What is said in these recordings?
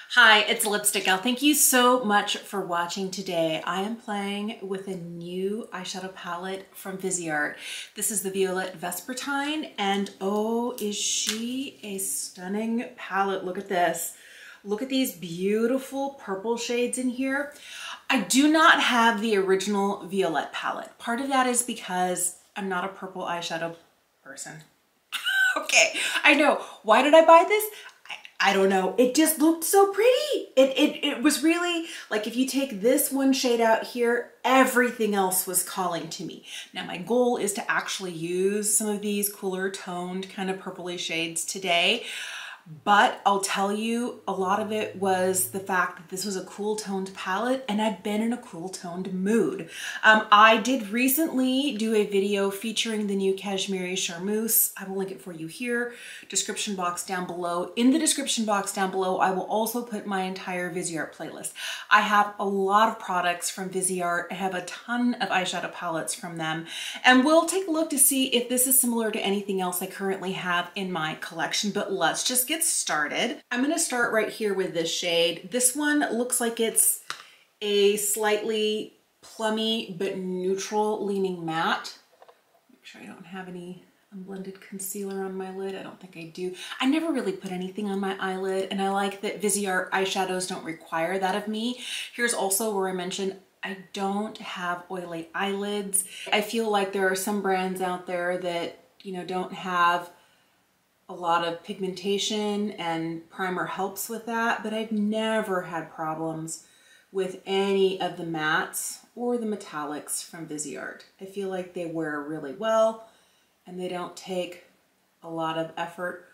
Hi, it's Lipstick Gal. Thank you so much for watching today. I am playing with a new eyeshadow palette from Viseart. This is the Violette Vespertine, and oh, is she a stunning palette. Look at this. Look at these beautiful purple shades in here. I do not have the original Violette palette. Part of that is because I'm not a purple eyeshadow person. Okay, I know. Why did I buy this? I don't know. It just looked so pretty. It was really like if you take this one shade out here, everything else was calling to me. Now my goal is to actually use some of these cooler toned kind of purpley shades today. But I'll tell you, a lot of it was the fact that this was a cool toned palette and I've been in a cool toned mood. I did recently do a video featuring the new Cashmere Charmeuse. I will link it for you here, description box down below. In the description box down below, I will also put my entire Viseart playlist. I have a lot of products from Viseart. I have a ton of eyeshadow palettes from them. And we'll take a look to see if this is similar to anything else I currently have in my collection, but let's just get started. I'm going to start right here with this shade. This one looks like it's a slightly plummy but neutral leaning matte. Make sure I don't have any unblended concealer on my lid. I don't think I do. I never really put anything on my eyelid, and I like that Viseart eyeshadows don't require that of me. Here's also where I mentioned I don't have oily eyelids. I feel like there are some brands out there that, you know, don't have a lot of pigmentation and primer helps with that, but I've never had problems with any of the mattes or the metallics from Viseart. I feel like they wear really well and they don't take a lot of effort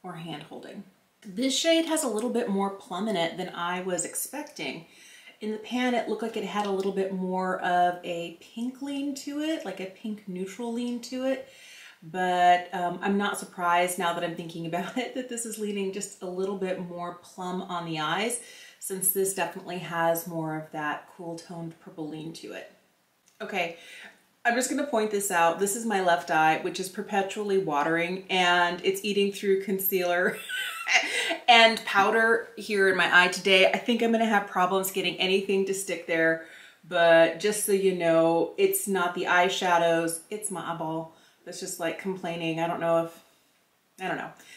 or hand holding. This shade has a little bit more plum in it than I was expecting. In the pan, it looked like it had a little bit more of a pink lean to it, like a pink neutral lean to it. But I'm not surprised now that I'm thinking about it that this is leaning just a little bit more plum on the eyes, since this definitely has more of that cool toned purple lean to it. Okay, I'm just gonna point this out. This is my left eye, which is perpetually watering, and it's eating through concealer and powder here in my eye today. I think I'm gonna have problems getting anything to stick there, but just so you know, it's not the eyeshadows, it's my eyeball. That's just like complaining. I don't know.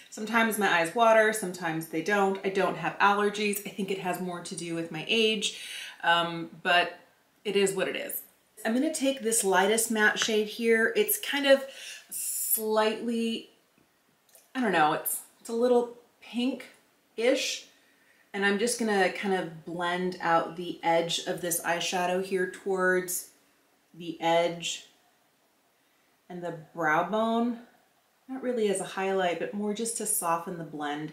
Sometimes my eyes water, sometimes they don't. I don't have allergies. I think it has more to do with my age, but it is what it is. I'm gonna take this lightest matte shade here. It's kind of slightly, I don't know, it's a little pink-ish, and I'm just gonna kind of blend out the edge of this eyeshadow here towards the edge and the brow bone, not really as a highlight, but more just to soften the blend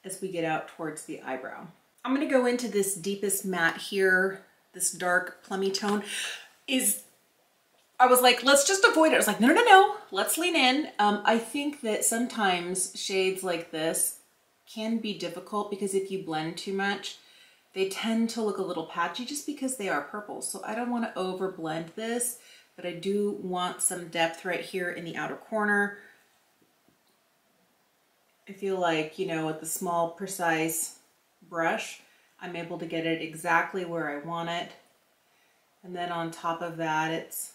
as we get out towards the eyebrow. I'm gonna go into this deepest matte here, this dark plummy tone. I was like, let's just avoid it. I was like, no, let's lean in. I think that sometimes shades like this can be difficult because if you blend too much, they tend to look a little patchy just because they are purple. So I don't wanna over blend this, but I do want some depth right here in the outer corner. I feel like, you know, with the small, precise brush, I'm able to get it exactly where I want it. And then on top of that, it's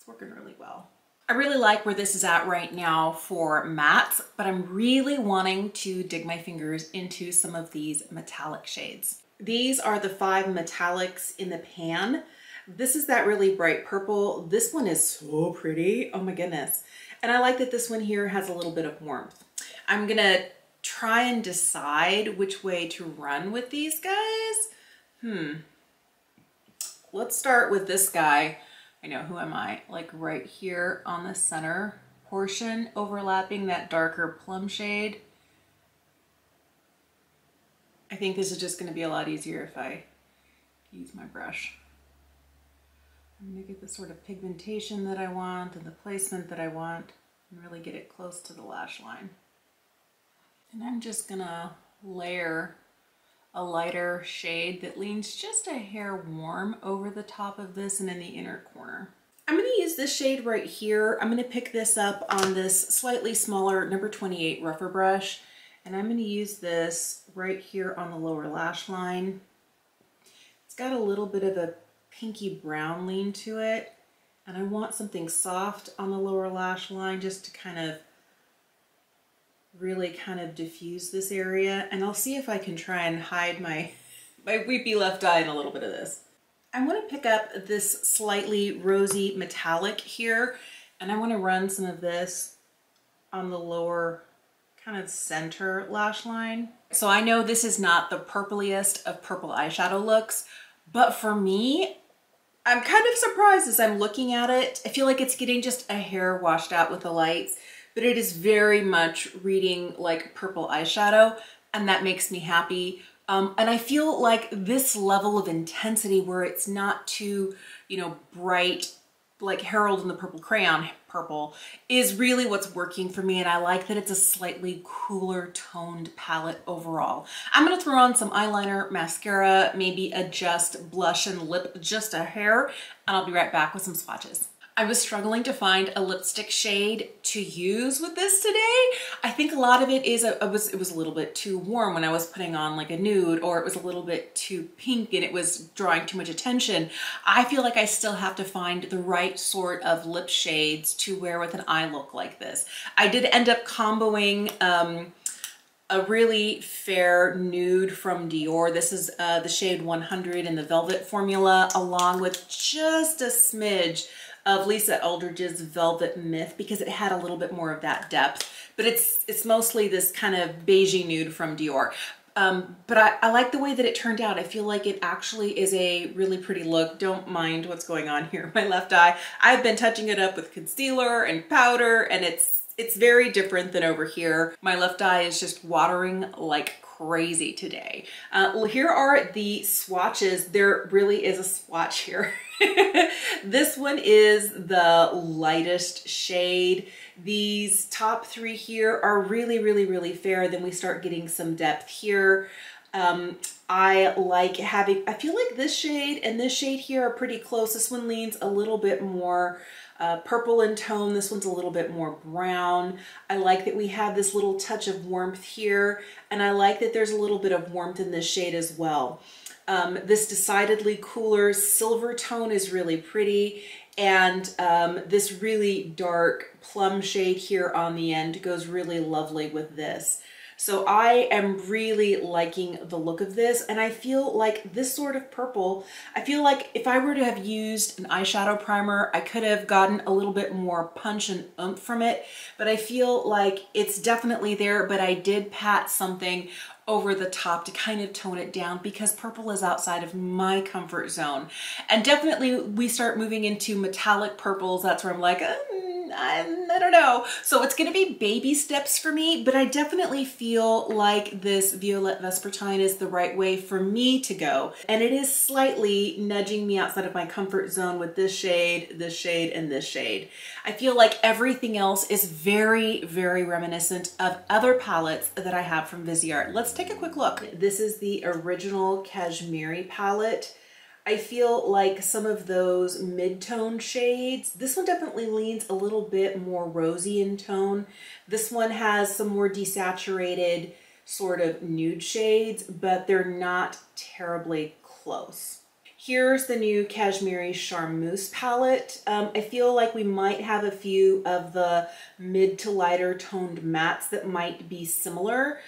working really well. I really like where this is at right now for mattes, but I'm really wanting to dig my fingers into some of these metallic shades. These are the 5 metallics in the pan. This is that really bright purple. This one is so pretty. Oh my goodness. And I like that this one here has a little bit of warmth. I'm gonna try and decide which way to run with these guys. Let's start with this guy. I know, who am I? Like right here on the center portion, overlapping that darker plum shade. I think this is just gonna be a lot easier if I use my brush. I'm gonna get the sort of pigmentation that I want and the placement that I want and really get it close to the lash line. And I'm just gonna layer a lighter shade that leans just a hair warm over the top of this and in the inner corner. I'm gonna use this shade right here. I'm gonna pick this up on this slightly smaller number 28 rougher brush, And I'm going to use this right here on the lower lash line. It's got a little bit of a pinky brown lean to it. And I want something soft on the lower lash line just to kind of really kind of diffuse this area. And I'll see if I can try and hide my weepy left eye in a little bit of this. I want to pick up this slightly rosy metallic here, and I want to run some of this on the lower kind of center lash line. So I know this is not the purpliest of purple eyeshadow looks, but for me, I'm kind of surprised as I'm looking at it. I feel like it's getting just a hair washed out with the lights, but it is very much reading like purple eyeshadow, and that makes me happy. And I feel like this level of intensity where it's not too, you know, bright, like Harold and the Purple Crayon purple, is really what's working for me. And I like that it's a slightly cooler toned palette overall. I'm gonna throw on some eyeliner, mascara, maybe adjust blush and lip just a hair, and I'll be right back with some swatches. I was struggling to find a lipstick shade to use with this today. I think a lot of it is, it was a little bit too warm when I was putting on like a nude, or it was a little bit too pink and it was drawing too much attention. I feel like I still have to find the right sort of lip shades to wear with an eye look like this. I did end up comboing a really fair nude from Dior. This is the shade 100 in the Velvet formula, along with just a smidge of Lisa Eldridge's Velvet Myth, because it had a little bit more of that depth, but it's mostly this kind of beigey nude from Dior. But I like the way that it turned out. I feel like it actually is a really pretty look. Don't mind what's going on here in my left eye. I've been touching it up with concealer and powder, and it's very different than over here. My left eye is just watering like crazy today. Here are the swatches. There really is a swatch here. This one is the lightest shade. These top three here are really, really, really fair. Then we start getting some depth here. I like having, I feel like this shade and this shade here are pretty close. This one leans a little bit more purple in tone. This one's a little bit more brown. I like that we have this little touch of warmth here, and I like that there's a little bit of warmth in this shade as well. This decidedly cooler silver tone is really pretty, and this really dark plum shade here on the end goes really lovely with this. So I am really liking the look of this, and I feel like this sort of purple, I feel like if I were to have used an eyeshadow primer, I could have gotten a little bit more punch and oomph from it, but I feel like it's definitely there, but I did pat something over the top to kind of tone it down because purple is outside of my comfort zone. And definitely we start moving into metallic purples. That's where I'm like, I don't know. So it's gonna be baby steps for me, but I definitely feel like this Violette Vespertine is the right way for me to go. And it is slightly nudging me outside of my comfort zone with this shade, and this shade. I feel like everything else is very, very reminiscent of other palettes that I have from Viseart. Let's take a quick look. This is the original Cashmere palette. I feel like some of those mid-tone shades, this one definitely leans a little bit more rosy in tone. This one has some more desaturated sort of nude shades, but they're not terribly close. Here's the new Cashmere Charmeuse palette. I feel like we might have a few of the mid to lighter toned mattes that might be similar.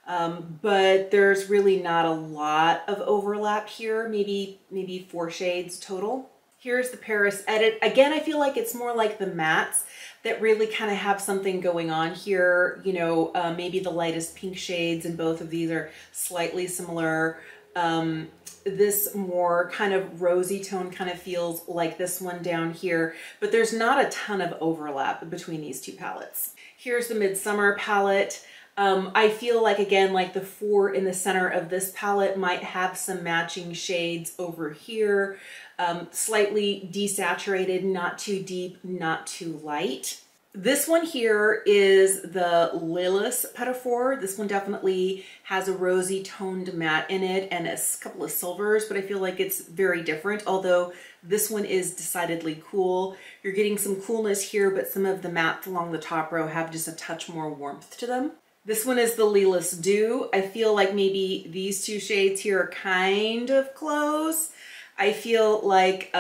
But there's really not a lot of overlap here, maybe 4 shades total. Here's the Paris Edit. Again, I feel like it's more like the mattes that really kind of have something going on here. You know, maybe the lightest pink shades in both of these are slightly similar. This more kind of rosy tone kind of feels like this one down here, but there's not a ton of overlap between these two palettes. Here's the Midsummer palette. I feel like, again, like the 4 in the center of this palette might have some matching shades over here. Slightly desaturated, not too deep, not too light. This one here is the Lillis Petit-Four. This one definitely has a rosy toned matte in it and a couple of silvers, but I feel like it's very different, although this one is decidedly cool. You're getting some coolness here, but some of the mattes along the top row have just a touch more warmth to them. This one is the Leeless Dew. I feel like maybe these two shades here are kind of close. I feel like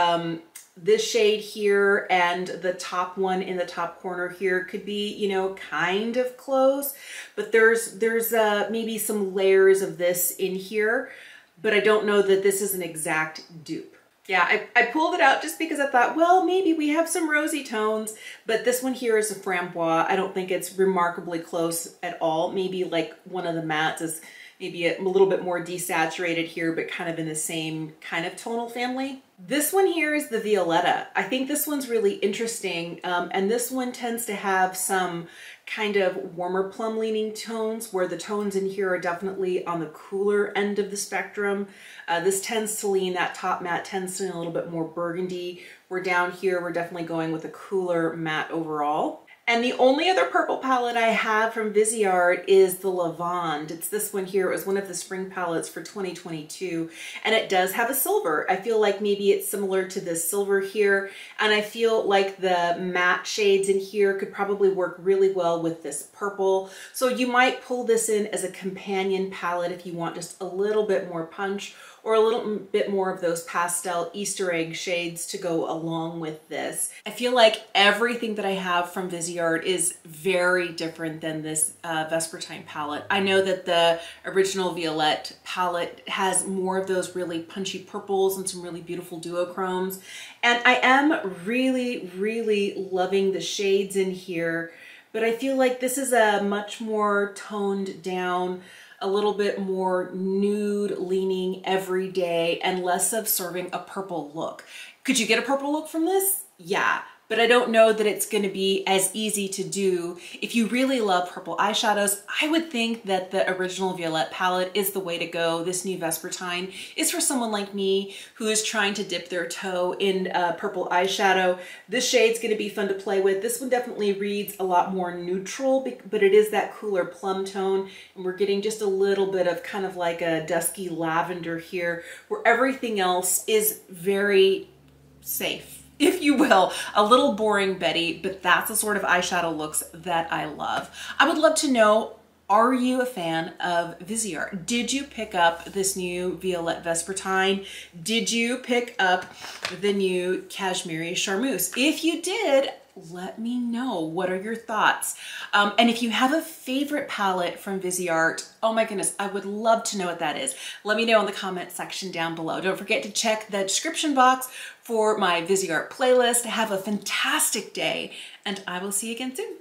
this shade here and the top one in the top corner here could be, you know, kind of close, but there's maybe some layers of this in here, but I don't know that this is an exact dupe. Yeah, I pulled it out just because I thought, well, maybe we have some rosy tones, but this one here is a framboise. I don't think it's remarkably close at all. Maybe like one of the mattes is maybe a little bit more desaturated here, but kind of in the same kind of tonal family. This one here is the Violetta. I think this one's really interesting, and this one tends to have some kind of warmer plum leaning tones, where the tones in here are definitely on the cooler end of the spectrum. This tends to lean, that top matte tends to lean a little bit more burgundy. We're down here, we're definitely going with a cooler matte overall. And the only other purple palette I have from Viseart is the Lavande. It's this one here. It was one of the spring palettes for 2022, and it does have a silver. I feel like maybe it's similar to this silver here, and I feel like the matte shades in here could probably work really well with this purple. So you might pull this in as a companion palette if you want just a little bit more punch, or a little bit more of those pastel Easter egg shades to go along with this. I feel like everything that I have from Viseart is very different than this Vespertine palette. I know that the original Violette palette has more of those really punchy purples and some really beautiful duochromes. And I am really, really loving the shades in here, but I feel like this is a much more toned down, a little bit more nude leaning everyday, and less of serving a purple look. Could you get a purple look from this? Yeah, but I don't know that it's going to be as easy to do. If you really love purple eyeshadows, I would think that the original Violette palette is the way to go. This new Vespertine is for someone like me who is trying to dip their toe in purple eyeshadow. This shade's going to be fun to play with. This one definitely reads a lot more neutral, but it is that cooler plum tone, and we're getting just a little bit of kind of like a dusky lavender here, where everything else is very safe, if you will. A little boring Betty, but that's the sort of eyeshadow looks that I love. I would love to know, are you a fan of Viseart? Did you pick up this new Violette Vespertine? Did you pick up the new Cashmere Charmeuse? If you did, let me know. What are your thoughts? And if you have a favorite palette from Viseart, oh my goodness, I would love to know what that is. Let me know in the comment section down below. Don't forget to check the description box for my Viseart playlist. Have a fantastic day, and I will see you again soon.